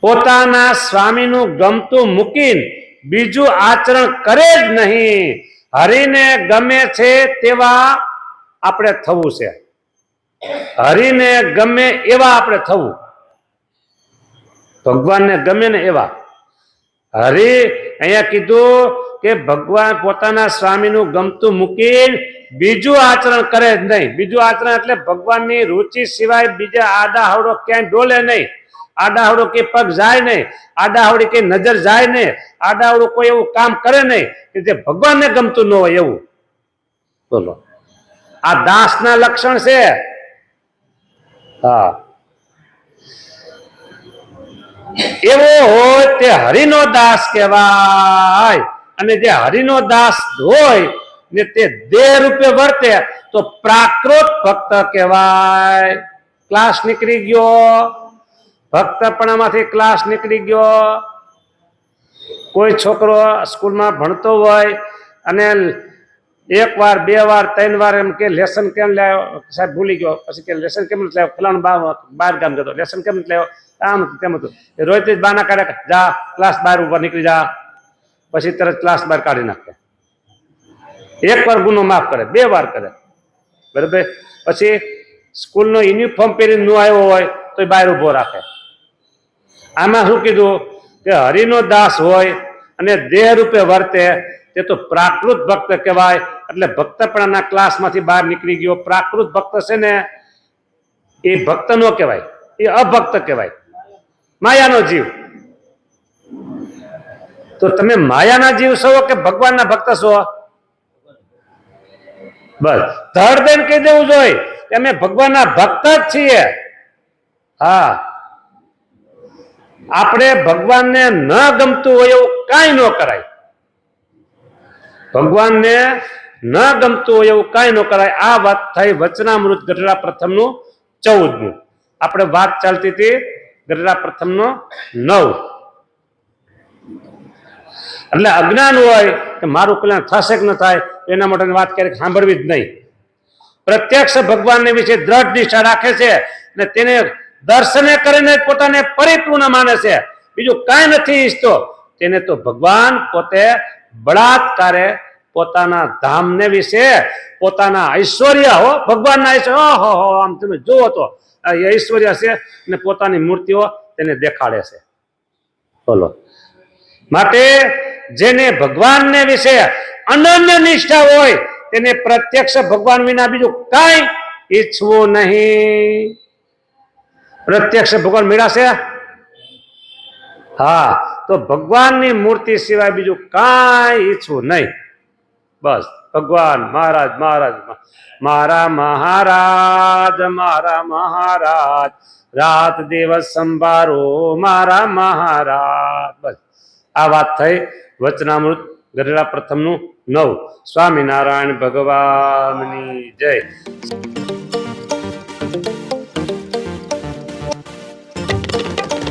પોતાના સ્વામીનું ગમતું મૂકીને બીજું આચરણ કરે જ નહીં. હરિને ગમે છે તેવા આપણે થવું છે. હરિને ગમે એવા આપણે થવું. ભગવાનને ગમે ને એવા. હરિ અહીંયા કીધું કે ભગવાન પોતાના સ્વામીનું ગમતું મૂકીને બીજું આચરણ કરે જ નહીં. બીજું આચરણ એટલે ભગવાનની રુચિ સિવાય બીજા આડાહવડો ક્યાંય ડોલે નહીં. આડાહવડો કે પગ જાય નહીં, આડાહવડી કે નજર જાય નહીં, આડાહવડું કોઈ એવું કામ કરે નહીં કે જે ભગવાનને ગમતું ન હોય એવું. બોલો, આ દાસના લક્ષણ છે. હા, એવો હોય તે હરિનો દાસ કહેવાય. અને જે હરિનો દાસ હોય ને તે દેહ રૂપે વર્તે તો પ્રાકૃત ભક્ત કહેવાય. ક્લાસ નીકળી ગયો, ભક્તપણામાંથી ક્લાસ નીકળી ગયો. કોઈ છોકરો સ્કૂલમાં ભણતો હોય અને એક વાર, બે વાર, ત્રણ વાર એમ કે લેસન કેમ લાવ્યો સાહેબ ભૂલી ગયો, પછી કે લેસન કેમ નથી લાવ્યો, ફલાણું બહાર ગામ જતો, લેસન કેમ નથી લાવ્યો, આમ તેમ હતું. રોજ જ બાના કાઢે, જા ક્લાસ બહાર ઉપર નીકળી જા, પછી તરત ક્લાસ બહાર કાઢી નાખે. એક વાર ગુનો માફ કરે, બે વાર કરે, બરાબર. પછી સ્કૂલનો યુનિફોર્મ પહેરીને ન આવ્યો હોય તો બહાર ઉભો રાખે. આમાં શું કીધું કે હરિનો દાસ હોય અને દેહ રૂપે વર્તે તે તો પ્રાકૃત ભક્ત કહેવાય. એટલે ભક્તપણાના ક્લાસમાંથી બહાર નીકળી ગયો. પ્રાકૃત ભક્ત છે ને એ ભક્ત નો કહેવાય, એ અભક્ત કહેવાય, માયાનો જીવ. તો તમે માયાના જીવ છો કે ભગવાનના ભક્ત છો? બસ ધડ દઈને કહી દેવું જોઈએ કે અમે ભગવાનના ભક્ત જ છીએ. હા, આપણે ભગવાનને ન ગમતું હોય એવું કાંઈ ન કરાય. ભગવાનને ન ગમતું હોય એવું કાંઈ ન કરાય. આ વાત થઈ વચનામૃત ગઢડા પ્રથમનું 14મું. આપણે વાત ચાલતી હતી ગઢડા પ્રથમનો 9. એટલે અજ્ઞાન હોય કે મારું કલ્યાણ થશે કે ન થાય એના માટેની વાત ક્યારેક સાંભળવી જ નહીં. પ્રત્યક્ષ ભગવાનને વિશે દ્રઢ નિષ્ઠા રાખે છે અને તેને દર્શને કરીને પોતાને પરિપૂર્ણ માને છે, બીજું કાંઈ નથી ઈચ્છતો. તેને તો ભગવાન પોતે બળાત્કારે પોતાના ધામને વિશે, પોતાના ઐશ્વર્ય, ભગવાનના ઐશ્વર્ય, આમ તમે જુઓ તો ઐશ્વર્ય છે અને પોતાની મૂર્તિઓ તેને દેખાડે છે. બોલો. માટે જેને ભગવાનને વિશે અનન્ય નિષ્ઠા હોય તેને પ્રત્યક્ષ ભગવાન વિના બીજું કાંઈ ઈચ્છવું નહીં. પ્રત્યક્ષ ભગવાન મેળાશે? હા, તો ભગવાનની મૂર્તિ સિવાય બીજું કાંઈ ઈચ્છવું નહીં. બસ ભગવાન મહારાજ, મહારાજ, મારા મહારાજ, મારા મહારાજ, રાત દિવસ સંભારો મારા મહારાજ. બસ આ વાત થઈ વચનામૃત ગઢડા પ્રથમનું 9. સ્વામિનારાયણ ભગવાનની જય.